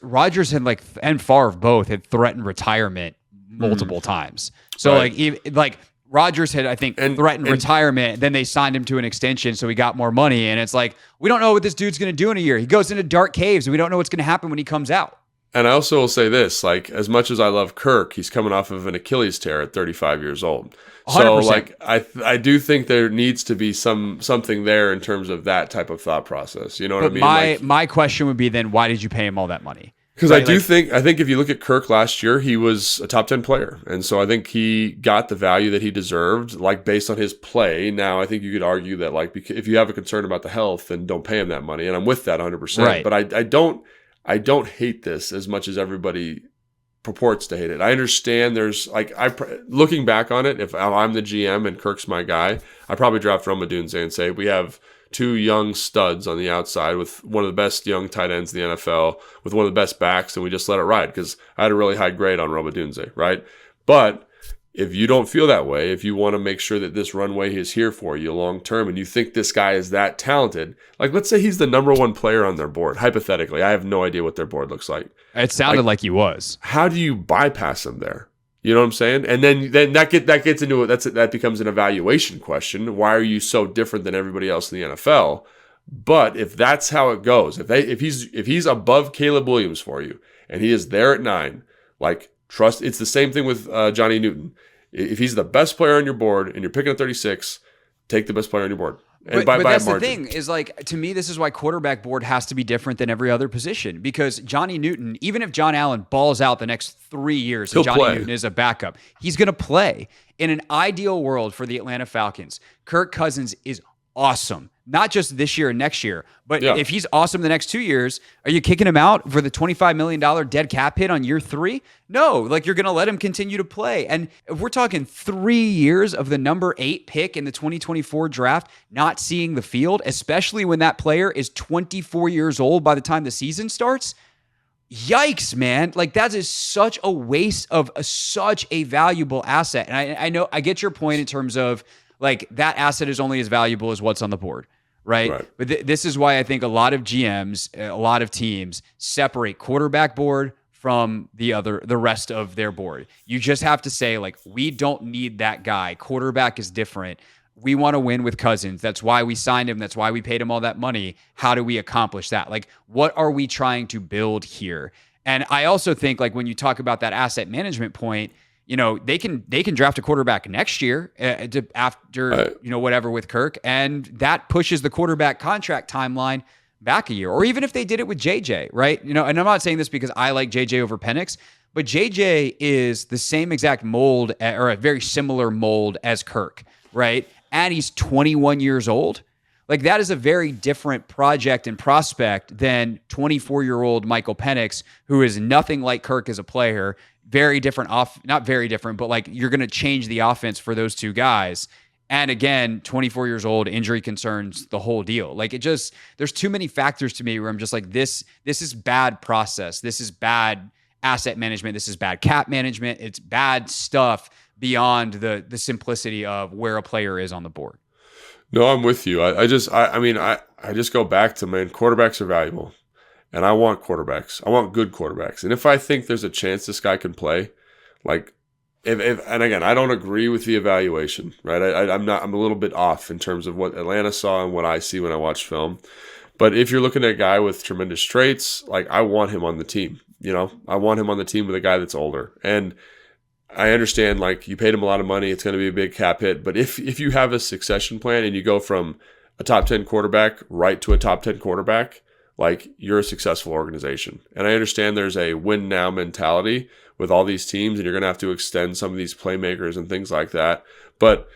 Rodgers had and Favre both had threatened retirement multiple times. So like Rodgers had, I think, threatened retirement. Then they signed him to an extension, so he got more money. And it's like, we don't know what this dude's going to do in a year. He goes into dark caves, and we don't know what's going to happen when he comes out. And I also will say this, like, as much as I love Kirk, he's coming off of an Achilles tear at 35 years old. 100%. So, like, I do think there needs to be something there in terms of that type of thought process. You know what I mean? My question would be then, why did you pay him all that money? Because I think if you look at Kirk last year, he was a top 10 player. And so I think he got the value that he deserved, like, based on his play. Now, I think you could argue that, like, if you have a concern about the health, then don't pay him that money. And I'm with that 100%. Right. But I don't hate this as much as everybody purports to hate it. I understand there's looking back on it, if I'm the GM and Kirk's my guy, I probably draft Rome Odunze and say we have two young studs on the outside with one of the best young tight ends in the NFL, with one of the best backs, and we just let it ride because I had a really high grade on Rome Odunze, right? But if you don't feel that way, if you want to make sure that this runway is here for you long term and you think this guy is that talented, like let's say he's the number one player on their board. Hypothetically, I have no idea what their board looks like. It sounded like he was. How do you bypass him there? You know what I'm saying? And then that gets into it. That becomes an evaluation question. Why are you so different than everybody else in the NFL? But if that's how it goes, if he's above Caleb Williams for you and he is there at 9, like trust. It's the same thing with Johnny Newton. If he's the best player on your board and you're picking at 36, take the best player on your board. And but that's the thing is, like, to me, this is why quarterback board has to be different than every other position, because Johnny Newton, even if John Allen balls out the next 3 years and Johnny Newton is a backup, he's going to play. In an ideal world for the Atlanta Falcons, Kirk Cousins is awesome. Not just this year and next year, but if he's awesome the next 2 years, are you kicking him out for the $25 million dead cap hit on year 3? No, like you're going to let him continue to play. And if we're talking 3 years of the number 8 pick in the 2024 draft, not seeing the field, especially when that player is 24 years old by the time the season starts, yikes, man. Like that is such a waste of such a valuable asset. And I know I get your point in terms of like that asset is only as valuable as what's on the board. Right. But this is why I think a lot of GMs, a lot of teams separate quarterback board from the rest of their board. You just have to say, like, we don't need that guy. Quarterback is different. we want to win with Cousins. That's why we signed him. That's why we paid him all that money. How do we accomplish that? Like, what are we trying to build here? And I also think, like, when you talk about that asset management point, they can draft a quarterback next year after whatever with Kirk, and that pushes the quarterback contract timeline back a year. Or even if they did it with JJ, right? And I'm not saying this because I like JJ over Penix, but JJ is the same exact mold, or a very similar mold as Kirk, right? And he's 21 years old. Like, that is a very different project and prospect than 24-year-old Michael Penix, who is nothing like Kirk as a player. Very different not very different, but like, you're going to change the offense for those two guys. And again, 24 years old, injury concerns, the whole deal. Like, there's too many factors to me where I'm just like, this is bad process. This is bad asset management. This is bad cap management. It's bad stuff beyond the simplicity of where a player is on the board. No, I'm with you. I just go back to, man, quarterbacks are valuable, and I want quarterbacks. I want good quarterbacks. And if I think there's a chance this guy can play, like, and again, I don't agree with the evaluation, right? I'm a little bit off in terms of what Atlanta saw and what I see when I watch film. But if you're looking at a guy with tremendous traits, like, I want him on the team. I want him on the team with a guy that's older. And I understand, like, you paid him a lot of money. It's going to be a big cap hit. But if you have a succession plan and you go from a top 10 quarterback right to a top 10 quarterback, like, you're a successful organization. And I understand there's a win now mentality with all these teams, and you're going to have to extend some of these playmakers and things like that. But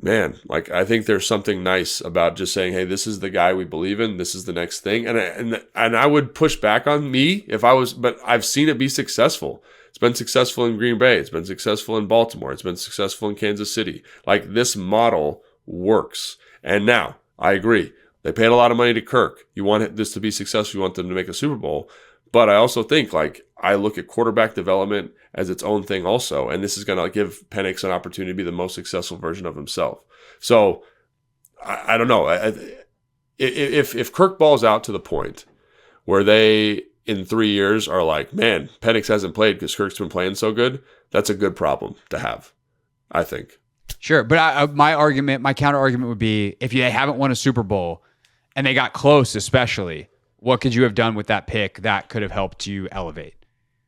man, like, I think there's something nice about just saying, hey, this is the guy we believe in. This is the next thing. And I would push back on me but I've seen it be successful. It's been successful in Green Bay. It's been successful in Baltimore. It's been successful in Kansas City. Like, this model works. And now, I agree. They paid a lot of money to Kirk. You want this to be successful. You want them to make a Super Bowl. But I also think, like, I look at quarterback development as its own thing also. And this is going to give Penix an opportunity to be the most successful version of himself. So, I don't know. If Kirk balls out to the point where they, in 3 years, are like, man, Penix hasn't played because Kirk's been playing so good, that's a good problem to have, I think. Sure. But my counter argument would be, if they haven't won a Super Bowl and they got close, especially, what could you have done with that pick that could have helped you elevate?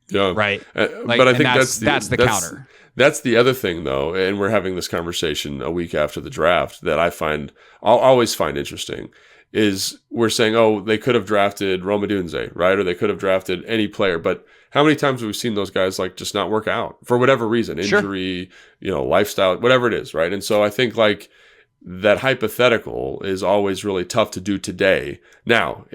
Yeah. Right. But I think that's the counter. That's the other thing, though, and we're having this conversation a week after the draft that I'll always find interesting, is we're saying, oh, they could have drafted Rome Odunze, right? Or they could have drafted any player. But how many times have we seen those guys, like, just not work out for whatever reason, injury, lifestyle, whatever it is, right? And so I think, like, that hypothetical is always really tough to do today. Now,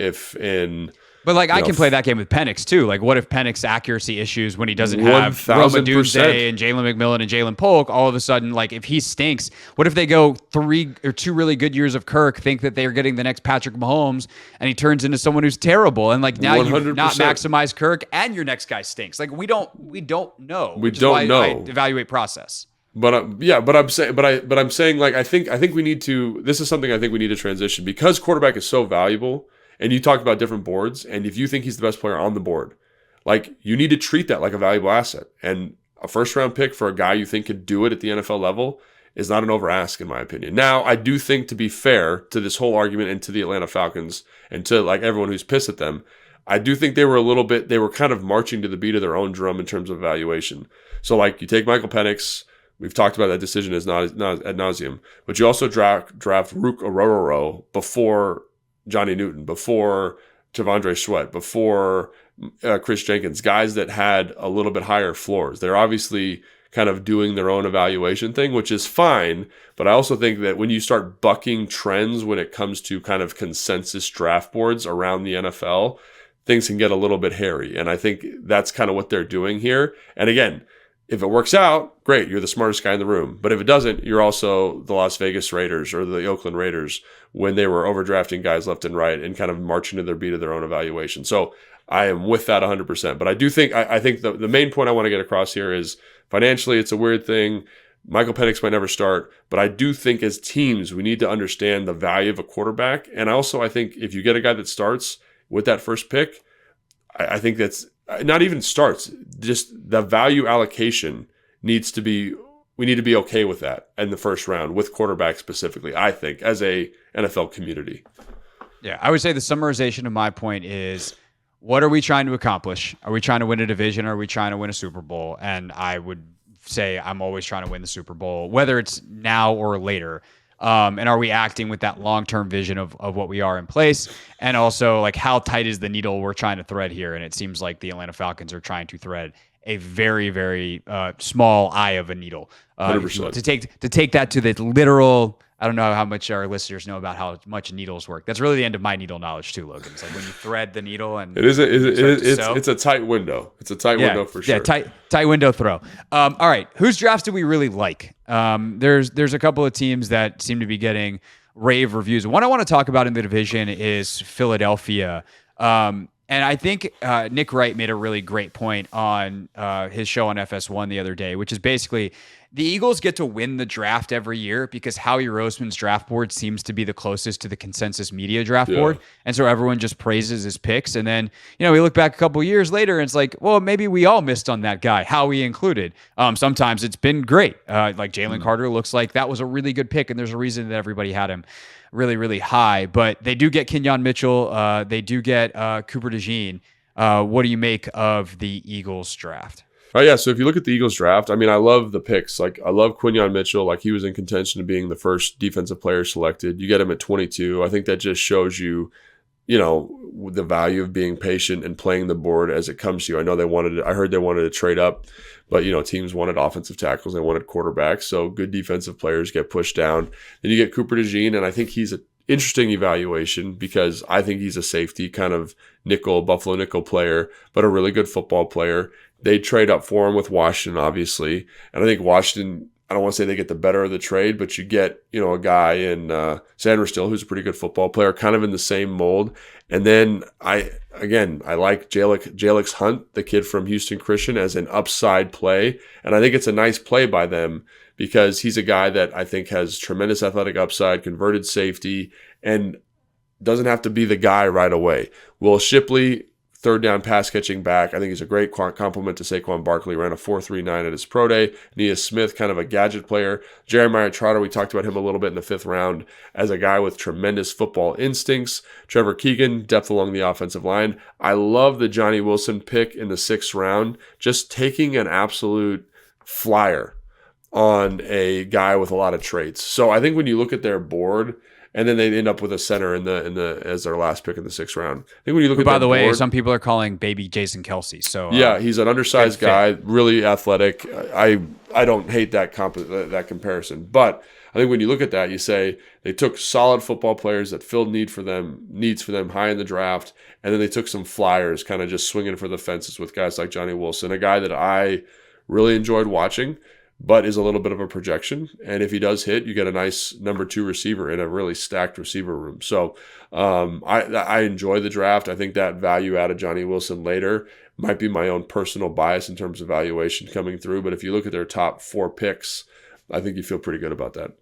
But I can play that game with Penix too. Like, what if Penix accuracy issues when he doesn't have Rome Odunze and Jalen McMillan and Jalen Polk, all of a sudden, like, if he stinks, what if they go 3 or 2 really good years of Kirk, think that they're getting the next Patrick Mahomes, and he turns into someone who's terrible, and, like, now 100%. You've not maximized Kirk and your next guy stinks. Like, we don't know. We don't know. I evaluate process. But I'm saying, like, I think we need to. This is something I think we need to transition, because quarterback is so valuable. And you talked about different boards, and if you think he's the best player on the board, like, you need to treat that like a valuable asset. And a first-round pick for a guy you think could do it at the NFL level is not an over-ask, in my opinion. Now, I do think, to be fair to this whole argument and to the Atlanta Falcons and to, like, everyone who's pissed at them, I do think they were kind of marching to the beat of their own drum in terms of evaluation. So, like, you take Michael Penix. We've talked about that decision ad nauseum. But you also draft Rook Orororo before Johnny Newton, before Javontae Sweat, before Chris Jenkins, guys that had a little bit higher floors. They're obviously kind of doing their own evaluation thing, which is fine. But I also think that when you start bucking trends when it comes to kind of consensus draft boards around the NFL, things can get a little bit hairy. And I think that's kind of what they're doing here. And again, if it works out, great, you're the smartest guy in the room. But if it doesn't, you're also the Las Vegas Raiders or the Oakland Raiders when they were overdrafting guys left and right and kind of marching to their beat of their own evaluation. So I am with that 100%. But I do think, I think the main point I want to get across here is, financially, it's a weird thing. Michael Penix might never start. But I do think, as teams, we need to understand the value of a quarterback. And also, I think if you get a guy that starts with that first pick, I think that's not even starts, just the value allocation needs to be we need to be okay with that in the first round with quarterbacks specifically, I think, as a NFL community. Yeah, I would say the summarization of my point is, what are we trying to accomplish? Are we trying to win a division, or are we trying to win a Super Bowl? And I would say I'm always trying to win the Super Bowl, whether it's now or later. And are we acting with that long-term vision of what we are in place? And also, like, how tight is the needle we're trying to thread here? And it seems like the Atlanta Falcons are trying to thread a very, very small eye of a needle. 100%. To take that to the literal, I don't know how much our listeners know about how much needles work. That's really the end of my needle knowledge too, Logan. It's like when you thread the needle and it's a tight window. It's a tight window for sure. Yeah, tight window throw. All right, whose drafts do we really like? There's a couple of teams that seem to be getting rave reviews. One I want to talk about in the division is Philadelphia. And I think Nick Wright made a really great point on his show on FS1 the other day, which is basically the Eagles get to win the draft every year because Howie Roseman's draft board seems to be the closest to the consensus media draft board. And so everyone just praises his picks. And then, we look back a couple of years later and it's like, well, maybe we all missed on that guy, Howie included. Sometimes it's been great. Like Jalen Carter looks like that was a really good pick. And there's a reason that everybody had him really, really high. But they do get Kenyon Mitchell. They do get Cooper DeJean. What do you make of the Eagles draft? Oh, yeah. So if you look at the Eagles draft, I mean, I love the picks. Like, I love Quinyon Mitchell. Like, he was in contention of being the first defensive player selected. You get him at 22. I think that just shows you, the value of being patient and playing the board as it comes to you. I know I heard they wanted to trade up, but, teams wanted offensive tackles. They wanted quarterbacks. So good defensive players get pushed down. Then you get Cooper DeJean, and I think he's an interesting evaluation because I think he's a safety kind of Buffalo nickel player, but a really good football player. They trade up for him with Washington, obviously. And I think Washington, I don't want to say they get the better of the trade, but you get, a guy in Sandra Still, who's a pretty good football player, kind of in the same mold. And then I like Jalix Hunt, the kid from Houston Christian, as an upside play. And I think it's a nice play by them because he's a guy that I think has tremendous athletic upside, converted safety, and doesn't have to be the guy right away. Will Shipley, third down pass catching back. I think he's a great compliment to Saquon Barkley. Ran a 4.39 at his pro day. Nia Smith, kind of a gadget player. Jeremiah Trotter, we talked about him a little bit in the 5th round as a guy with tremendous football instincts. Trevor Keegan, depth along the offensive line. I love the Johnny Wilson pick in the 6th round. Just taking an absolute flyer on a guy with a lot of traits. So I think when you look at their board, and then they end up with a center in the as their last pick in the 6th round. I think when you look at by the way, board, some people are calling baby Jason Kelsey. So yeah, he's an undersized guy, really athletic. I don't hate that comparison, but I think when you look at that, you say they took solid football players that filled needs for them high in the draft, and then they took some flyers, kind of just swinging for the fences with guys like Johnny Wilson, a guy that I really enjoyed watching, but is a little bit of a projection. And if he does hit, you get a nice number 2 receiver in a really stacked receiver room. So I enjoy the draft. I think that value out of Johnny Wilson later might be my own personal bias in terms of valuation coming through. But if you look at their top 4 picks, I think you feel pretty good about that.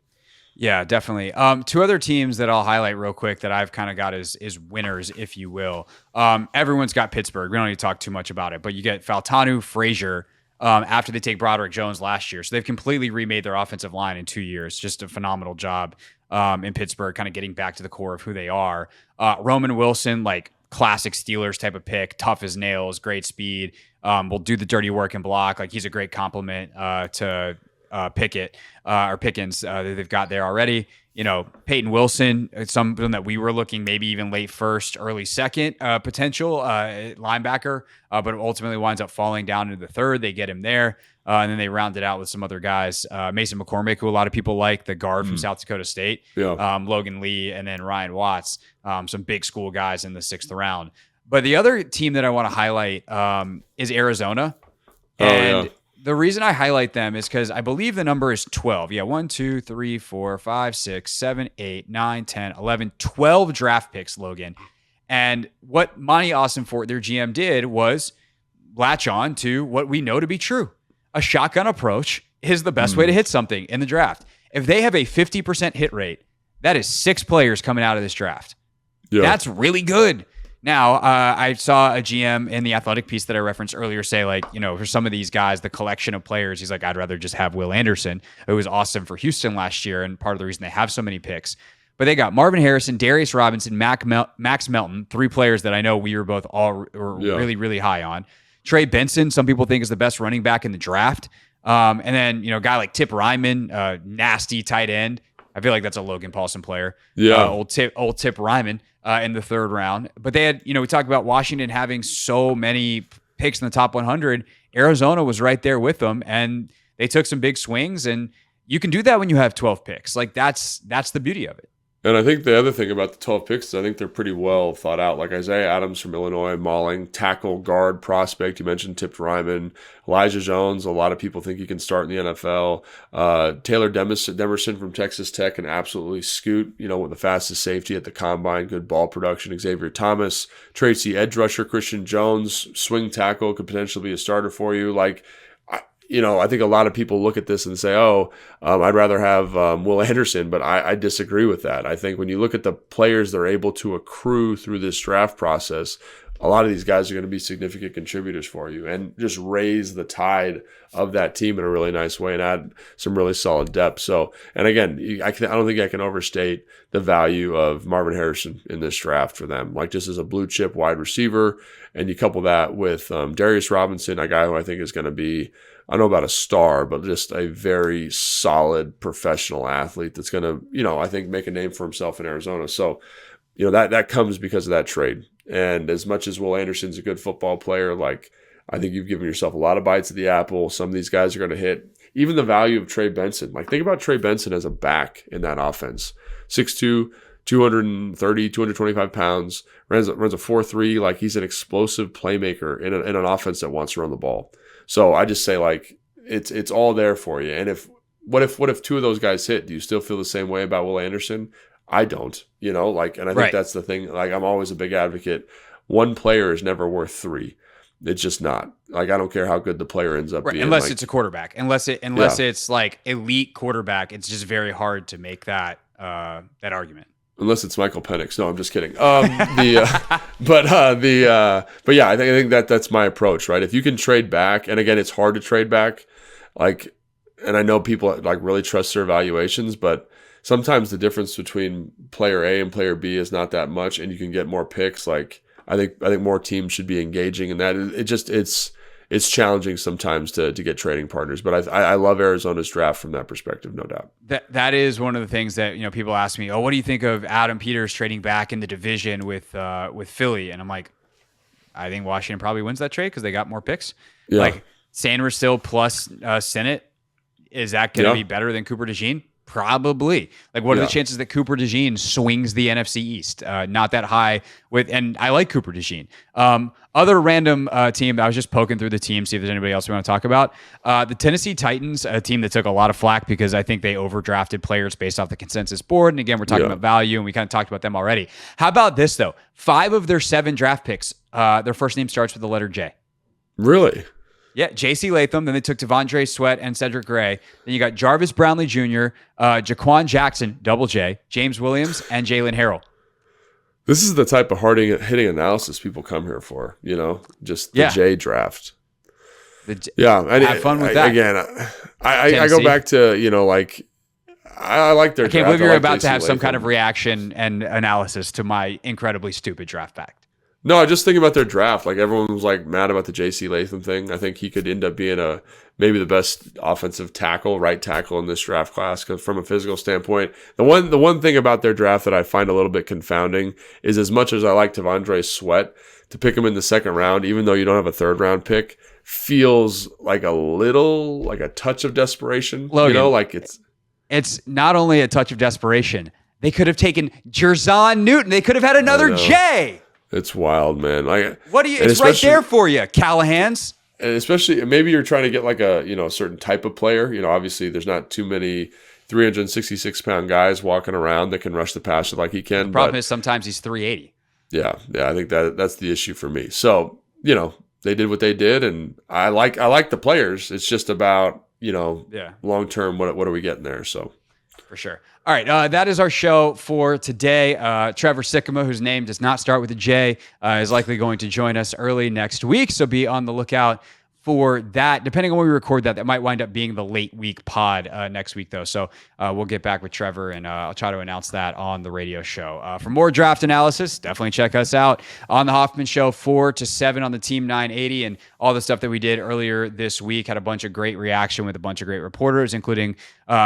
Yeah, definitely. 2 other teams that I'll highlight real quick that I've kind of got as winners, if you will. Everyone's got Pittsburgh. We don't need to talk too much about it, but you get Faltanu, Frazier, after they take Broderick Jones last year. So they've completely remade their offensive line in 2 years. Just a phenomenal job in Pittsburgh, kind of getting back to the core of who they are. Roman Wilson, like classic Steelers type of pick, tough as nails, great speed, will do the dirty work and block. Like, he's a great compliment to Pickens that they've got there already. Peyton Wilson, something that we were looking maybe even late 1st, early 2nd potential linebacker, but ultimately winds up falling down into the 3rd. They get him there, and then they round it out with some other guys. Mason McCormick, who a lot of people like, the guard from South Dakota State, Logan Lee, and then Ryan Watts, some big school guys in the 6th round. But the other team that I want to highlight is Arizona. The reason I highlight them is because I believe the number is 12. Yeah, 1, 2, 3, 4, 5, 6, 7, 8, 9, 10, 11, 12 draft picks, Logan. And what Monty Austinfort, their GM, did was latch on to what we know to be true. A shotgun approach is the best way to hit something in the draft. If they have a 50% hit rate, that is 6 players coming out of this draft. Yeah. That's really good. Now, I saw a GM in the Athletic piece that I referenced earlier say, like, for some of these guys, the collection of players, he's like, I'd rather just have Will Anderson. It was awesome for Houston last year, and part of the reason they have so many picks. But they got Marvin Harrison, Darius Robinson, Max Melton, three players that I know we were both really, really high on. Trey Benson, some people think is the best running back in the draft. And then, a guy like Tip Ryman, nasty tight end. I feel like that's a Logan Paulson player. Yeah. Old Tip Ryman in the third round. But they had, we talked about Washington having so many picks in the top 100. Arizona was right there with them, and they took some big swings. And you can do that when you have 12 picks. Like, that's the beauty of it. And I think the other thing about the 12 picks is I think they're pretty well thought out. Like Isaiah Adams from Illinois, mauling, tackle, guard, prospect. You mentioned Tip Ryman. Elijah Jones, a lot of people think he can start in the NFL. Taylor Demerson from Texas Tech can absolutely scoot, with the fastest safety at the combine, good ball production. Xavier Thomas, Tracy edge rusher, Christian Jones, swing tackle, could potentially be a starter for you. Like, I think a lot of people look at this and say, I'd rather have Will Anderson, but I disagree with that. I think when you look at the players that are able to accrue through this draft process, a lot of these guys are going to be significant contributors for you and just raise the tide of that team in a really nice way and add some really solid depth. So, and again, I don't think I can overstate the value of Marvin Harrison in this draft for them. Like, just as a blue chip wide receiver, and you couple that with Darius Robinson, a guy who I think is going to be, I don't know about a star, but just a very solid professional athlete that's going to, I think make a name for himself in Arizona. So, that comes because of that trade. And as much as Will Anderson's a good football player, like, I think you've given yourself a lot of bites of the apple. Some of these guys are going to hit. Even the value of Trey Benson. Like, think about Trey Benson as a back in that offense. 6'2", 230, 225 pounds, runs a 4.3. Like, he's an explosive playmaker in an offense that wants to run the ball. So I just say, like, it's all there for you. And what if two of those guys hit? Do you still feel the same way about Will Anderson? I don't, and I think that's the thing. Like, I'm always a big advocate. One player is never worth three. It's just not. Like, I don't care how good the player ends up being. Unless it's a quarterback. Unless it's like elite quarterback, it's just very hard to make that argument. Unless it's Michael Penix. No, I'm just kidding. But yeah, I think that's my approach, right? If you can trade back, and again, it's hard to trade back, like, and I know people like really trust their evaluations, but sometimes the difference between player A and player B is not that much, and you can get more picks. Like, I think more teams should be engaging in that. It's challenging sometimes to get trading partners, but I love Arizona's draft from that perspective, no doubt. That is one of the things that people ask me. Oh, what do you think of Adam Peters trading back in the division with Philly? And I'm like, I think Washington probably wins that trade because they got more picks. Yeah. Like, Sanders still plus Sennett, is that going to be better than Cooper DeJean? Probably. Like, what are the chances that Cooper DeJean swings the NFC East? Not that high. And I like Cooper DeJean. Other random team, I was just poking through the team, see if there's anybody else we want to talk about. The Tennessee Titans, a team that took a lot of flack because I think they overdrafted players based off the consensus board. And again, we're talking about value, and we kind of talked about them already. How about this, though? 5 of their 7 draft picks, their first name starts with the letter J. Really? Yeah, J.C. Latham. Then they took Devondre Sweat and Cedric Gray. Then you got Jarvis Brownlee Jr., Jaquan Jackson, double J, James Williams, and Jalen Harrell. This is the type of hard-hitting analysis people come here for, just the J draft. Have fun with that. Again, I go back to, I like their draft. I can't believe you're about to have some kind of reaction and analysis to my incredibly stupid draft fact. No, I just think about their draft. Like, everyone was like mad about the J.C. Latham thing. I think he could end up being maybe the best offensive tackle, right tackle in this draft class. Because from a physical standpoint, the one thing about their draft that I find a little bit confounding is, as much as I like Devondre Sweat, to pick him in the second round, even though you don't have a third round pick, feels like a touch of desperation. Logan, it's not only a touch of desperation. They could have taken Jerzon Newton. They could have had another J. It's wild, man. It's right there for you, Callahan's. And especially, maybe you're trying to get like a certain type of player. Obviously there's not too many 366-pound guys walking around that can rush the passer like he can. The problem is sometimes he's 380. Yeah, I think that's the issue for me. So, they did what they did, and I like the players. It's just about, long term, what are we getting there? So For sure. All right, that is our show for today. Trevor Sikkema, whose name does not start with a J, is likely going to join us early next week, so be on the lookout for that. Depending on when we record that might wind up being the late week pod next week, though. So we'll get back with Trevor, and I'll try to announce that on the radio show. For more draft analysis, definitely check us out on the Hoffman Show, 4 to 7 on the Team 980, and all the stuff that we did earlier this week. Had a bunch of great reaction with a bunch of great reporters, including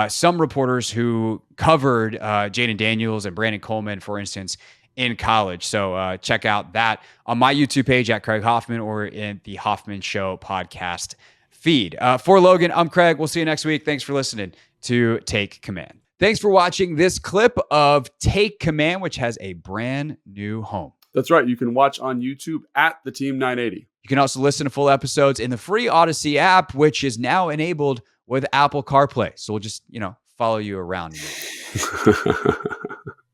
some reporters who covered Jaden Daniels and Brandon Coleman, for instance, in college. So check out that on my YouTube page at Craig Hoffman or in the Hoffman Show podcast feed. For Logan, I'm Craig. We'll see you next week. Thanks for listening to Take Command. Thanks for watching this clip of Take Command, which has a brand new home. That's right. You can watch on YouTube at the Team 980. You can also listen to full episodes in the free Odyssey app, which is now enabled with Apple CarPlay. So we'll just, follow you around.